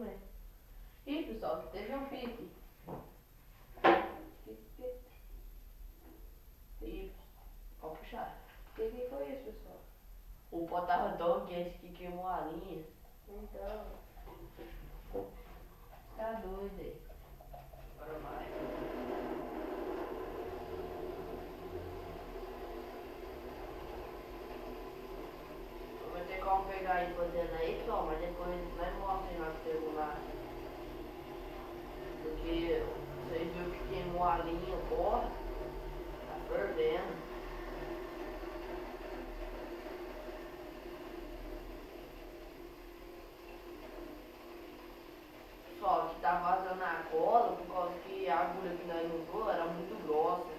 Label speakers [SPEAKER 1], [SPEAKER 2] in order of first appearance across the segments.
[SPEAKER 1] também. Ih, pessoal, teve um pique. Ih, pode puxar.
[SPEAKER 2] O que foi isso, pessoal?
[SPEAKER 1] O pó tava tão quente que queimou a linha.
[SPEAKER 2] Então,
[SPEAKER 1] Tá doido aí. Agora vai. Eu vou ter como pegar aí fazendo aí, pessoal, mas depois vai mostrar na celular. Porque vocês viram que queimou a linha, porra. Tá fervendo. Só que tá vazando a cola por causa que a agulha que nós usou era muito grossa.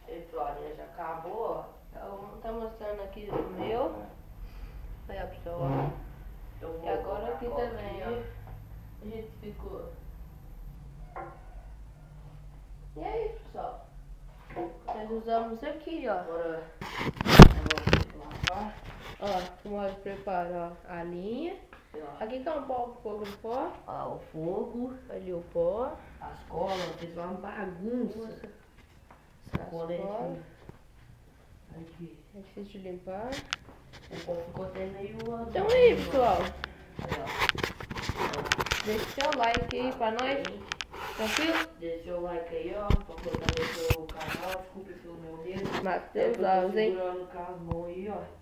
[SPEAKER 1] Pessoal, a linha já acabou, ó.
[SPEAKER 2] então tá mostrando aqui o meu. Olha, pessoal, ó.
[SPEAKER 1] Eu vou
[SPEAKER 2] E agora aqui
[SPEAKER 1] colocar
[SPEAKER 2] também,
[SPEAKER 1] ó.
[SPEAKER 2] a gente ficou. E aí, pessoal? Nós usamos aqui, ó.
[SPEAKER 1] Agora eu vou lavar.
[SPEAKER 2] Ó, como nós preparamos a linha.
[SPEAKER 1] Ó.
[SPEAKER 2] Aqui tá um pouco de fogo no pó.
[SPEAKER 1] Ó, o fogo,
[SPEAKER 2] Ali o pó.
[SPEAKER 1] as colas, fiz uma bagunça.
[SPEAKER 2] As
[SPEAKER 1] Colete.
[SPEAKER 2] colas.
[SPEAKER 1] Aqui.
[SPEAKER 2] É difícil de limpar.
[SPEAKER 1] O pó ficou até meio azul.
[SPEAKER 2] Então aí, pessoal.
[SPEAKER 1] Aí, ó.
[SPEAKER 2] Deixa seu like aí pra nós. Tranquilo?
[SPEAKER 1] Deixa seu like aí, ó, pra fortalecer o canal. Desculpe pelo meu dedo.
[SPEAKER 2] Matheus
[SPEAKER 1] Eu tô
[SPEAKER 2] Alves, hein?
[SPEAKER 1] segurando com as mãos aí, ó.